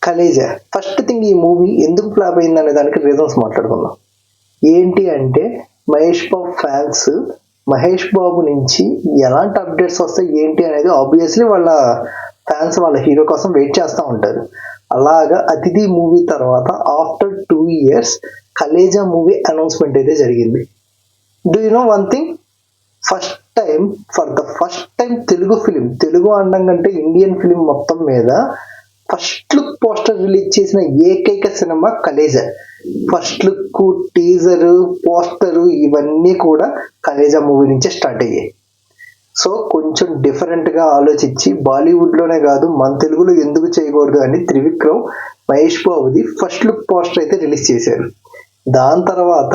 Khaleja. First thing, ఈ movie ఎందుకు flop అయింది అనే దానికి రీజన్స్ మాట్లాడుకుందాం. ఏంటి అంటే, మహేష్ బాబు ఫ్యాన్స్ మహేష్ బాబు నుంచి ఎలాంటి అప్డేట్స్ వస్తాయి ఏంటి అనేది ఆబ్వియస్లీ వాళ్ళ ఫ్యాన్స్ వాళ్ళ హీరో కోసం వెయిట్ చేస్తూ ఉంటారు. అలాగా అతిథి మూవీ తర్వాత after 2 years Khaleja movie announcement అయితే జరిగింది. Do you know one thing? For the first time Telugu film, Telugu అనడం కంటే ఇండియన్ ఫిలిం మొత్తం మీద ఫస్ట్ లుక్ పోస్టర్ రిలీజ్ చేసిన ఏకైక cinema Khaleja. First look, teaser, poster ఇవన్నీ కూడా కలేజా మూవీ నుంచే స్టార్ట్ అయ్యాయి. సో కొంచెం డిఫరెంట్గా ఆలోచించి బాలీవుడ్లోనే కాదు మన తెలుగులో ఎందుకు చేయకూడదు అని త్రివిక్రమ్ మహేష్ బాబుది ఫస్ట్ లుక్ పోస్టర్ అయితే రిలీజ్ చేశారు. దాని తర్వాత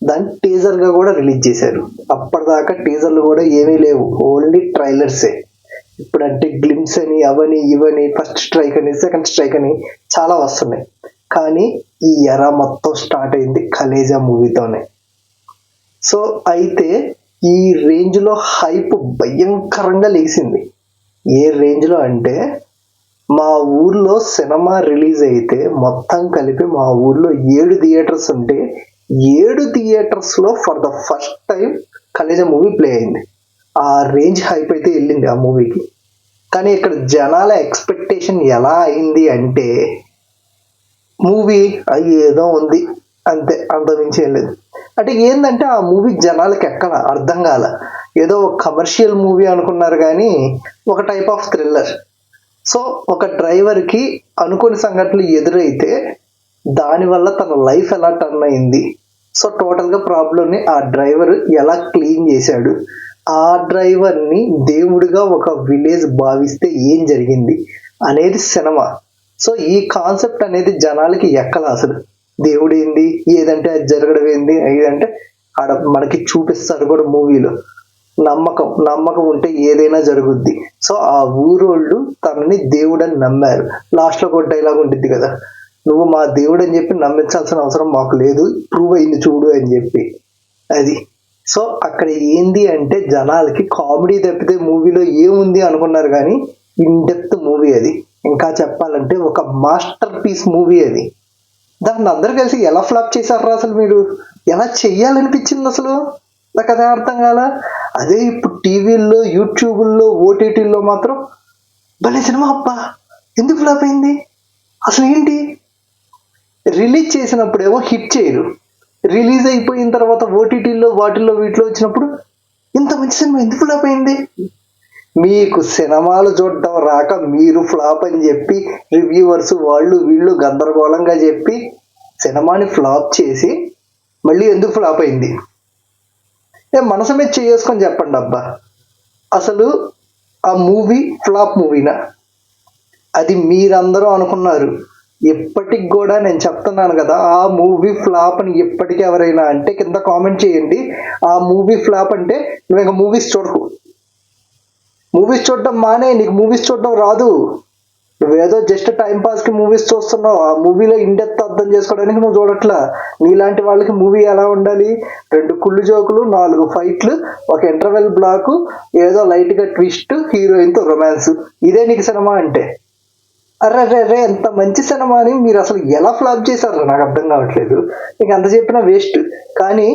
దాన్ని టీజర్గా కూడా రిలీజ్ చేశారు. అప్పటిదాకా టీజర్లు కూడా ఏమీ లేవు, ఓన్లీ ట్రైలర్సే. ఇప్పుడంటే గ్లిమ్స్ అని అవని ఇవని ఫస్ట్ స్ట్రైక్ అని సెకండ్ స్ట్రైక్ అని చాలా వస్తున్నాయి. కానీ ఈ ఎరా మొత్తం స్టార్ట్ అయింది కలేజా మూవీతోనే. సో అయితే ఈ రేంజ్లో హైప్ భయంకరంగా లేచింది. ఏ రేంజ్లో అంటే, మా ఊర్లో సినిమా రిలీజ్ అయితే మొత్తం కలిపి మా ఊర్లో 7 థియేటర్స్ ఉంటే 7 థియేటర్స్లో for the first time Khaleja movie play అయింది. ఆ రేంజ్ హైప్ అయితే వెళ్ళింది ఆ మూవీకి. కానీ ఇక్కడ జనాల ఎక్స్పెక్టేషన్ ఎలా అయింది అంటే, మూవీ ఏదో ఉంది అంతే, అంతమించి ఏం లేదు. అంటే ఏంటంటే ఆ మూవీ జనాలకి ఎక్కడ అర్థం కాల. ఏదో ఒక కమర్షియల్ మూవీ అనుకున్నారు కానీ ఒక టైప్ ఆఫ్ థ్రిల్లర్. సో ఒక డ్రైవర్కి అనుకోని సంఘటనలు ఎదురైతే దానివల్ల తన లైఫ్ ఎలా టర్న్ అయింది, సో టోటల్గా ప్రాబ్లమ్ని ఆ డ్రైవర్ ఎలా క్లీన్ చేశాడు, ఆ డ్రైవర్ని దేవుడిగా ఒక విలేజ్ భావిస్తే ఏం జరిగింది అనేది సినిమా. సో ఈ కాన్సెప్ట్ అనేది జనాలకి ఎక్కల అసలు. దేవుడు ఏంది, ఏదంటే అది జరగడం ఏంది, ఏదంటే ఆడ మనకి చూపిస్తారు కూడా మూవీలో. నమ్మకం ఉంటే ఏదైనా జరుగుద్ది. సో ఆ ఊరోళ్ళు తనని దేవుడని నమ్మారు. లాస్ట్లో ఒక డైలాగ్ ఉంటుంది కదా, నువ్వు మా దేవుడు అని చెప్పి నమ్మించాల్సిన అవసరం మాకు లేదు, ప్రూవ్ అయింది చూడు అని చెప్పి. అది సో అక్కడ ఏంది అంటే, జనాలకి కామెడీ తప్పితే మూవీలో ఏముంది అనుకున్నారు కానీ ఇన్ డెప్త్ మూవీ అది. ఇంకా చెప్పాలంటే ఒక మాస్టర్ పీస్ మూవీ అది. దాన్ని అందరు కలిసి ఎలా ఫ్లాప్ చేశారా అసలు? మీరు ఎలా చెయ్యాలనిపించింది అసలు? నాకు అదే అర్థం కాల. అదే ఇప్పుడు టీవీల్లో, యూట్యూబుల్లో, ఓటీటీల్లో మాత్రం భలే సినిమా అబ్బా, ఎందుకు ఫ్లాప్ అయింది అసలు ఏంటి? రిలీజ్ చేసినప్పుడేమో హిట్ చేయరు, రిలీజ్ అయిపోయిన తర్వాత ఓటీటీల్లో వాటిల్లో వీటిలో వచ్చినప్పుడు ఇంత మంచి సినిమా ఎందుకు ఫ్లాప్ అయింది? మీకు సినిమాలు చూడడం రాక మీరు ఫ్లాప్ అని చెప్పి రివ్యూవర్స్ వాళ్ళు వీళ్ళు గందరగోళంగా చెప్పి సినిమాని ఫ్లాప్ చేసి మళ్ళీ ఎందుకు ఫ్లాప్ అయింది? మనసు మీద చేసుకొని చెప్పండి అబ్బా. అసలు ఆ మూవీ ఫ్లాప్ మూవీనా? అది మీరందరూ అనుకున్నారు. ఎప్పటికి కూడా నేను చెప్తున్నాను కదా, ఆ మూవీ ఫ్లాప్ అని ఎప్పటికీ ఎవరైనా అంటే కింద కామెంట్ చేయండి. ఆ మూవీ ఫ్లాప్ అంటే నువ్వు ఇంకా మూవీస్ చూడకు, మూవీస్ చూడడం మానే, నీకు మూవీస్ చూడడం రాదు. నువ్వేదో జస్ట్ టైంపాస్కి మూవీస్ చూస్తున్నావు, ఆ మూవీలో ఇండెప్త్ అర్థం చేసుకోవడానికి నువ్వు చూడట్లా. నీలాంటి వాళ్ళకి మూవీ ఎలా ఉండాలి? 2 కుళ్ళు జోకులు, 4 ఫైట్లు, ఒక ఇంటర్వెల్ బ్లాక్, ఏదో లైట్గా ట్విస్ట్, హీరోయిన్తో రొమాన్స్, ఇదే నీకు సినిమా అంటే? అర్రే ఎంత మంచి సినిమా అని మీరు అసలు ఎలా ఫ్లాప్ చేశారు నాకు అర్థం కావట్లేదు. నీకు అంత చెప్పినా వేస్ట్. కానీ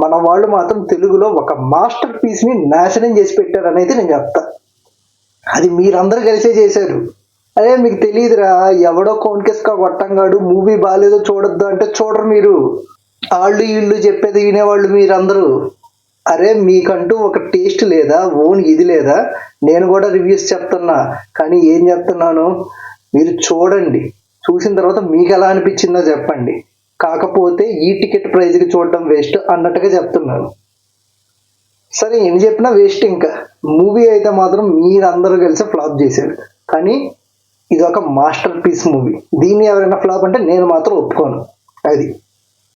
మన వాళ్ళు మాత్రం తెలుగులో ఒక మాస్టర్ పీస్ని నాశనం చేసి పెట్టారు అనేది నేను చెప్తా. అది మీరందరూ కలిసే చేశారు. అదే మీకు తెలియదురా, ఎవడో కోన్కేస్కా కొట్టంగాడు మూవీ బాగాలేదో చూడొద్దు అంటే చూడరు మీరు. వాళ్ళు వీళ్ళు చెప్పేది వినేవాళ్ళు మీరందరూ. అరే మీకంటూ ఒక టేస్ట్ లేదా, ఓన్ ఇది లేదా? నేను కూడా రివ్యూస్ చెప్తున్నా, కానీ ఏం చెప్తున్నాను, మీరు చూడండి, చూసిన తర్వాత మీకు ఎలా అనిపించిందో చెప్పండి. కాకపోతే ఈ టికెట్ ప్రైజ్కి చూడడం వేస్ట్ అన్నట్టుగా చెప్తున్నాను. సరే ఏం చెప్పినా వేస్ట్. ఇంకా మూవీ అయితే మాత్రం మీరందరూ కలిసి ఫ్లాప్ చేశారు. కానీ ఇది ఒక మాస్టర్ పీస్ మూవీ. దీన్ని ఎవరైనా ఫ్లాప్ అంటే నేను మాత్రం ఒప్పుకోను. అది